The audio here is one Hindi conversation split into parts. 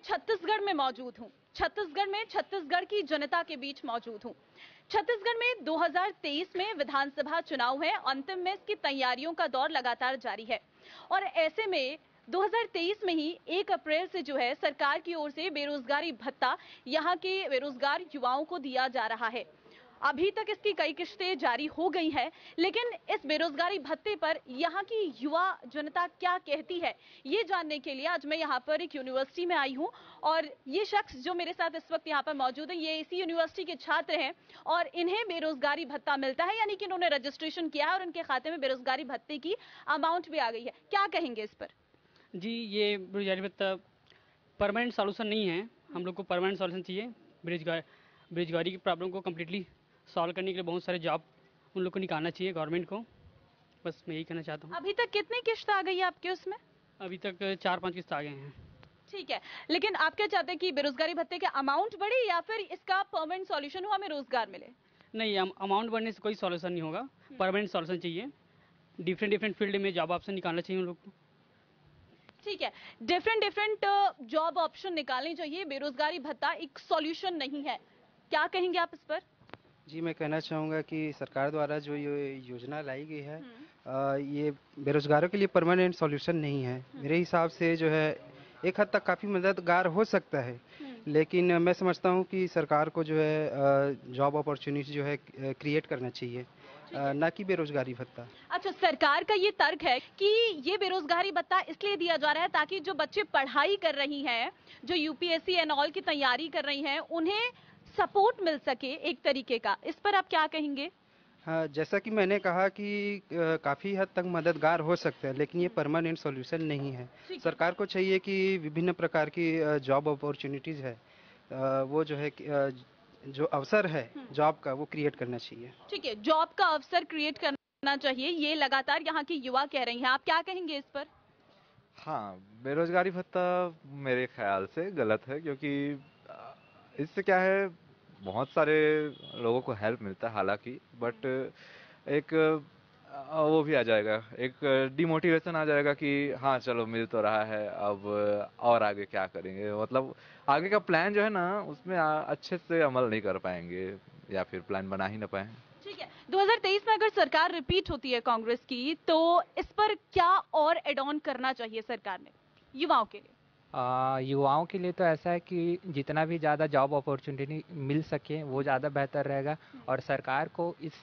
छत्तीसगढ़ में मौजूद हूँ। छत्तीसगढ़ में छत्तीसगढ़ की जनता के बीच मौजूद हूँ। छत्तीसगढ़ में 2023 में विधानसभा चुनाव है। अंतिम में इसकी तैयारियों का दौर लगातार जारी है और ऐसे में 2023 में ही 1 अप्रैल से जो है सरकार की ओर से बेरोजगारी भत्ता यहाँ के बेरोजगार युवाओं को दिया जा रहा है। अभी तक इसकी कई किश्तें जारी हो गई हैं, लेकिन इस बेरोजगारी भत्ते पर यहाँ की युवा जनता क्या कहती है, ये जानने के लिए आज मैं यहाँ पर एक यूनिवर्सिटी में आई हूँ और ये शख्स जो मेरे साथ इस वक्त यहाँ पर मौजूद है, ये इसी यूनिवर्सिटी के छात्र हैं और इन्हें बेरोजगारी भत्ता मिलता है, यानी कि इन्होंने रजिस्ट्रेशन किया है और उनके खाते में बेरोजगारी भत्ते की अमाउंट भी आ गई है। क्या कहेंगे इस पर? जी, ये बेरोजगारी भत्ता परमानेंट सॉल्यूशन नहीं है। हम लोग को परमानेंट सॉल्यूशन चाहिए। बेरोजगारी की प्रॉब्लम को कम्प्लीटली सॉल्व करने के लिए बहुत सारे जॉब उन लोग को निकालना चाहिए गवर्नमेंट को। बस मैं यही कहना चाहता हूँ। अभी तक कितनी किश्त आ गई है आपके उसमें? अभी तक 4-5 किस्त आ गए हैं। ठीक है, लेकिन आप क्या चाहते हैं कि बेरोजगारी भत्ते के अमाउंट बढ़े या फिर इसका परमानेंट सॉल्यूशन हो, हमें रोजगार मिले? नहीं, अमाउंट बढ़ने से कोई सॉल्यूशन नहीं होगा। परमानेंट सॉल्यूशन चाहिए। डिफरेंट फील्ड में जॉब ऑप्शन निकालना चाहिए उन लोग को। ठीक है, डिफरेंट जॉब ऑप्शन निकालने चाहिए। बेरोजगारी भत्ता एक सॉल्यूशन नहीं है। क्या कहेंगे आप इस पर? जी, मैं कहना चाहूँगा कि सरकार द्वारा जो ये योजना लाई गई है ये बेरोजगारों के लिए परमानेंट सॉल्यूशन नहीं है। मेरे हिसाब से जो है एक हद तक काफ़ी मददगार हो सकता है, लेकिन मैं समझता हूँ कि सरकार को जो है जॉब अपॉर्चुनिटी जो है क्रिएट करना चाहिए, ना कि बेरोजगारी भत्ता। अच्छा, सरकार का ये तर्क है कि ये बेरोजगारी भत्ता इसलिए दिया जा रहा है ताकि जो बच्चे पढ़ाई कर रही हैं, जो यूपीएससी एंड ऑल की तैयारी कर रही हैं, उन्हें सपोर्ट मिल सके एक तरीके का। इस पर आप क्या कहेंगे? हाँ, जैसा कि मैंने कहा कि काफ़ी हद तक मददगार हो सकता है, लेकिन ये परमानेंट सॉल्यूशन नहीं है। सरकार को चाहिए कि विभिन्न प्रकार की जॉब अपॉर्चुनिटीज़ है, वो जो है जो अवसर है जॉब का वो क्रिएट करना चाहिए। ठीक है, जॉब का अवसर क्रिएट करना चाहिए, ये लगातार यहाँ की युवा कह रही हैं। आप क्या कहेंगे इस पर? हाँ, बेरोजगारी भत्ता मेरे ख्याल से गलत है, क्योंकि इससे क्या है, बहुत सारे लोगों को हेल्प मिलता है हालांकि, बट एक वो भी आ जाएगा, एक डिमोटिवेशन आ जाएगा कि हाँ चलो मिल तो रहा है, अब और आगे क्या करेंगे। मतलब आगे का प्लान जो है ना, उसमें अच्छे से अमल नहीं कर पाएंगे या फिर प्लान बना ही ना पाए। ठीक है, 2023 में अगर सरकार रिपीट होती है कांग्रेस की, तो इस पर क्या और एड ऑन करना चाहिए सरकार ने युवाओं के लिए? युवाओं के लिए तो ऐसा है कि जितना भी ज़्यादा जॉब अपॉर्चुनिटी मिल सके वो ज़्यादा बेहतर रहेगा और सरकार को इस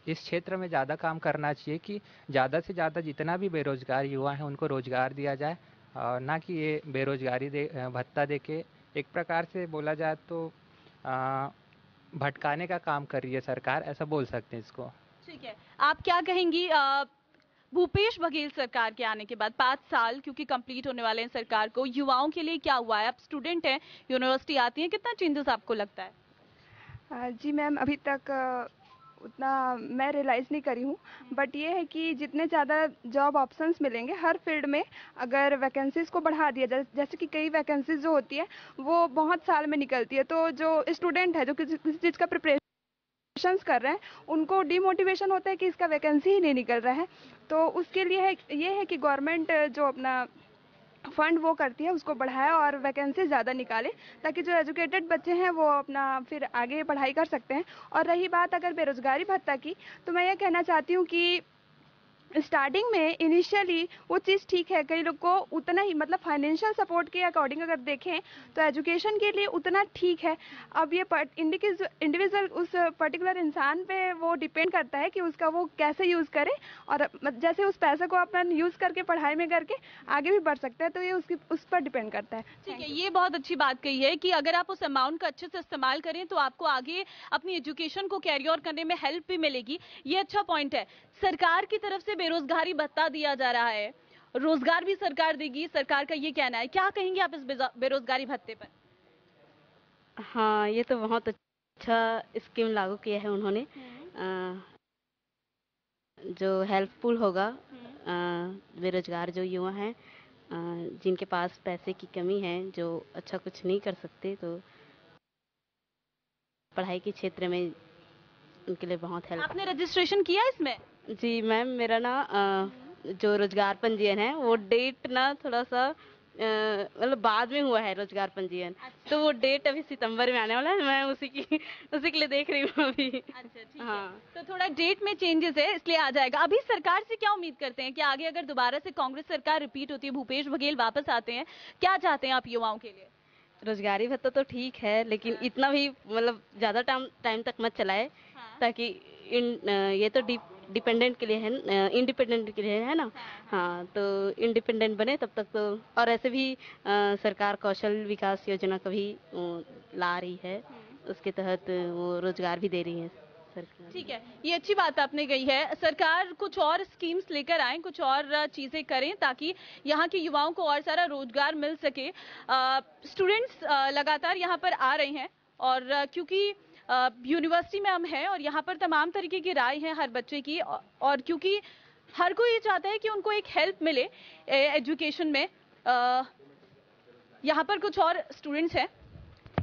क्षेत्र में ज़्यादा काम करना चाहिए कि ज़्यादा से ज़्यादा जितना भी बेरोजगार युवा हैं उनको रोज़गार दिया जाए, ना कि ये बेरोजगारी भत्ता दे के एक प्रकार से बोला जाए तो भटकाने का काम कर रही है सरकार, ऐसा बोल सकते हैं इसको। ठीक है, आप क्या कहेंगी? भूपेश बघेल सरकार के आने के बाद 5 साल क्योंकि कंप्लीट होने वाले हैं सरकार को, युवाओं के लिए क्या हुआ है? आप स्टूडेंट हैं, यूनिवर्सिटी आती हैं, कितना चेंजेस आपको लगता है? जी मैम, अभी तक उतना मैं रियलाइज़ नहीं करी हूँ, बट ये है कि जितने ज़्यादा जॉब ऑप्शंस मिलेंगे हर फील्ड में, अगर वैकेंसीज़ को बढ़ा दिया जाए, जैसे कि कई वैकेंसीज जो होती है वो बहुत साल में निकलती है, तो जो स्टूडेंट है जो किसी चीज़ का प्रिपरेशन कर रहे हैं उनको डिमोटिवेशन होता है कि इसका वैकेंसी ही नहीं निकल रहा है। तो उसके लिए ये है कि गवर्नमेंट जो अपना फंड वो करती है उसको बढ़ाए और वैकेंसी ज़्यादा निकाले, ताकि जो एजुकेटेड बच्चे हैं वो अपना फिर आगे पढ़ाई कर सकते हैं। और रही बात अगर बेरोजगारी भत्ता की, तो मैं ये कहना चाहती हूँ कि स्टार्टिंग में इनिशियली वो चीज़ ठीक है, कई लोग को उतना ही मतलब फाइनेंशियल सपोर्ट के अकॉर्डिंग अगर देखें तो एजुकेशन के लिए उतना ठीक है। अब ये इंडिविजुअल उस पर्टिकुलर इंसान पे वो डिपेंड करता है कि उसका वो कैसे यूज़ करे, और जैसे उस पैसे को अपन यूज़ करके पढ़ाई में करके आगे भी बढ़ सकता है, तो ये उस पर डिपेंड करता है। ठीक है, ये बहुत अच्छी बात कही है कि अगर आप उस अमाउंट का अच्छे से इस्तेमाल करें तो आपको आगे अपनी एजुकेशन को कैरी ऑन करने में हेल्प भी मिलेगी। ये अच्छा पॉइंट है। सरकार की तरफ से बेरोजगारी भत्ता दिया जा रहा है, रोजगार भी सरकार देगी, सरकार का ये कहना है। क्या कहेंगे आप इस बेरोजगारी भत्ते पर? हाँ, ये तो बहुत अच्छा स्कीम लागू किया है उन्होंने, जो हेल्पफुल होगा बेरोजगार जो युवा हैं, जिनके पास पैसे की कमी है, जो अच्छा कुछ नहीं कर सकते, तो पढ़ाई के क्षेत्र में उनके लिए बहुत हेल्प। आपने रजिस्ट्रेशन किया इसमें? जी मैम, मेरा ना जो रोजगार पंजीयन है वो डेट ना थोड़ा सा मतलब बाद में हुआ है रोजगार पंजीयन। तो वो डेट अभी सितंबर में आने वाला है, मैं उसी के लिए देख रही हूँ अभी। अच्छा, ठीक है। हाँ। तो थोड़ा डेट में चेंजेस है, इसलिए आ जाएगा। अभी सरकार से क्या उम्मीद करते हैं कि आगे अगर दोबारा से कांग्रेस सरकार रिपीट होती है, भूपेश बघेल वापस आते हैं, क्या चाहते हैं आप युवाओं के लिए? रोजगारी भत्ता तो ठीक है, लेकिन इतना भी मतलब ज्यादा टाइम तक मत चलाए, ताकि ये तो डिपेंडेंट के लिए है, इंडिपेंडेंट के लिए है ना। हाँ, तो इंडिपेंडेंट बने तब तक तो। और ऐसे भी सरकार कौशल विकास योजना का भी ला रही है, उसके तहत वो रोजगार भी दे रही है सरकार। ठीक है, ये अच्छी बात आपने कही है। सरकार कुछ और स्कीम्स लेकर आए, कुछ और चीजें करें ताकि यहाँ के युवाओं को और सारा रोजगार मिल सके। स्टूडेंट्स लगातार यहाँ पर आ रहे हैं और क्योंकि यूनिवर्सिटी में हम हैं और यहाँ पर तमाम तरीके की राय है हर बच्चे की, और क्योंकि हर कोई ये चाहता है कि उनको एक हेल्प मिले एजुकेशन में। यहाँ पर कुछ और स्टूडेंट्स हैं,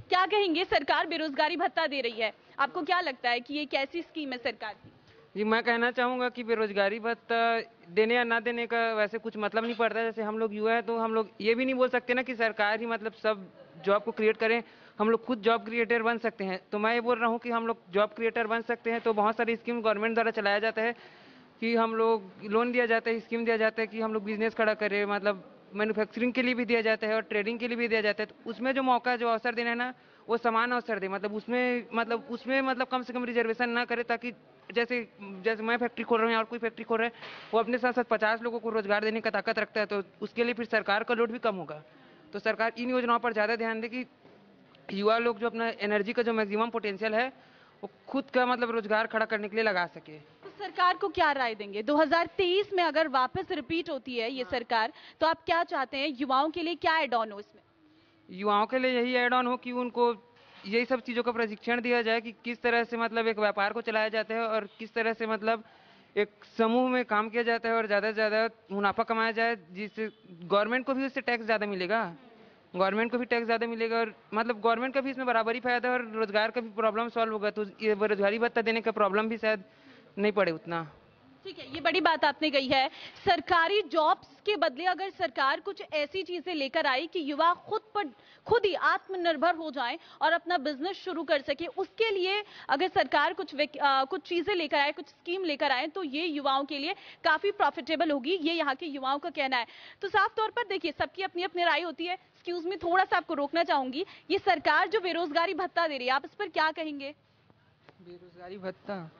क्या कहेंगे? सरकार बेरोजगारी भत्ता दे रही है, आपको क्या लगता है कि ये कैसी स्कीम है सरकार की? जी, मैं कहना चाहूँगा कि बेरोजगारी भत्ता देने या ना देने का वैसे कुछ मतलब नहीं पड़ता। जैसे हम लोग युवा हैं तो हम लोग ये भी नहीं बोल सकते ना कि सरकार ही मतलब सब जॉब को क्रिएट करें, हम लोग खुद जॉब क्रिएटर बन सकते हैं। तो मैं ये बोल रहा हूँ कि हम लोग जॉब क्रिएटर बन सकते हैं। तो बहुत सारी स्कीम गवर्नमेंट द्वारा चलाया जाता है कि हम लोग लोन दिया जाता है, स्कीम दिया जाता है कि हम लोग बिजनेस खड़ा करें, मतलब मैन्युफैक्चरिंग के लिए भी दिया जाता है और ट्रेडिंग के लिए भी दिया जाता है। तो उसमें जो मौका जो अवसर देना है ना, वो समान अवसर दे, मतलब उसमें कम से कम रिजर्वेशन ना करे, ताकि जैसे जैसे मैं फैक्ट्री खोल रहा हूँ और कोई फैक्ट्री खोल रहा है, वो अपने साथ साथ 50 लोगों को रोजगार देने का ताकत रखता है। तो उसके लिए फिर सरकार का लोड भी कम होगा। तो सरकार इन योजनाओं पर ज़्यादा ध्यान दे कि युवा लोग जो अपना एनर्जी का जो मैक्सिमम पोटेंशियल है वो खुद का मतलब रोजगार खड़ा करने के लिए लगा सके। तो सरकार को क्या राय देंगे? 2023 में अगर वापस रिपीट होती है ये सरकार, तो आप क्या चाहते हैं? युवाओं के लिए क्या एड ऑन हो इसमें? युवाओं के लिए यही एड ऑन हो कि उनको यही सब चीज़ों का प्रशिक्षण दिया जाए कि किस तरह से मतलब एक व्यापार को चलाया जाता है और किस तरह से मतलब एक समूह में काम किया जाता है और ज़्यादा से ज़्यादा मुनाफा कमाया जाए, जिससे गवर्नमेंट को भी उससे टैक्स ज़्यादा मिलेगा, और मतलब गवर्नमेंट का भी इसमें बराबरी फायदा है और रोजगार का भी प्रॉब्लम सॉल्व होगा। तो ये बेरोजगारी भत्ता देने का प्रॉब्लम भी शायद नहीं पड़े उतना। ठीक है, ये बड़ी बात आपने कही है। सरकारी जॉब्स के बदले अगर सरकार कुछ ऐसी चीजें लेकर आई कि युवा खुद ही आत्मनिर्भर हो जाए और अपना बिजनेस शुरू कर सके, उसके लिए अगर सरकार कुछ चीजें लेकर आए, कुछ स्कीम लेकर आए, तो ये युवाओं के लिए काफी प्रॉफिटेबल होगी, ये यहाँ के युवाओं का कहना है। तो साफ तौर पर देखिए, सबकी अपनी अपनी राय होती है। एक्सक्यूज मी, थोड़ा सा आपको रोकना चाहूंगी। ये सरकार जो बेरोजगारी भत्ता दे रही है, आप इस पर क्या कहेंगे? बेरोजगारी भत्ता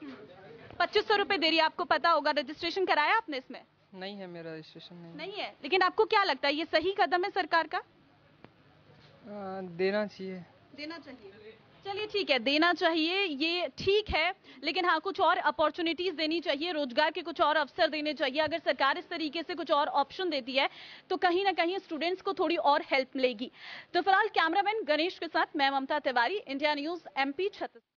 2500 रुपए दे रही है, आपको पता होगा। रजिस्ट्रेशन कराया आपने इसमें? नहीं है, मेरा रजिस्ट्रेशन नहीं है, लेकिन आपको क्या लगता है ये सही कदम है सरकार का? देना चाहिए। देना चाहिए, चलिए ठीक है, देना चाहिए, ये ठीक है। लेकिन हाँ, कुछ और अपॉर्चुनिटीज देनी चाहिए, रोजगार के कुछ और अवसर देने चाहिए। अगर सरकार इस तरीके से कुछ और ऑप्शन देती है तो कहीं ना कहीं स्टूडेंट्स को थोड़ी और हेल्प मिलेगी। तो फिलहाल कैमरामैन गणेश के साथ मैं Mamta Tiwari, India news MP Chhattisgarh.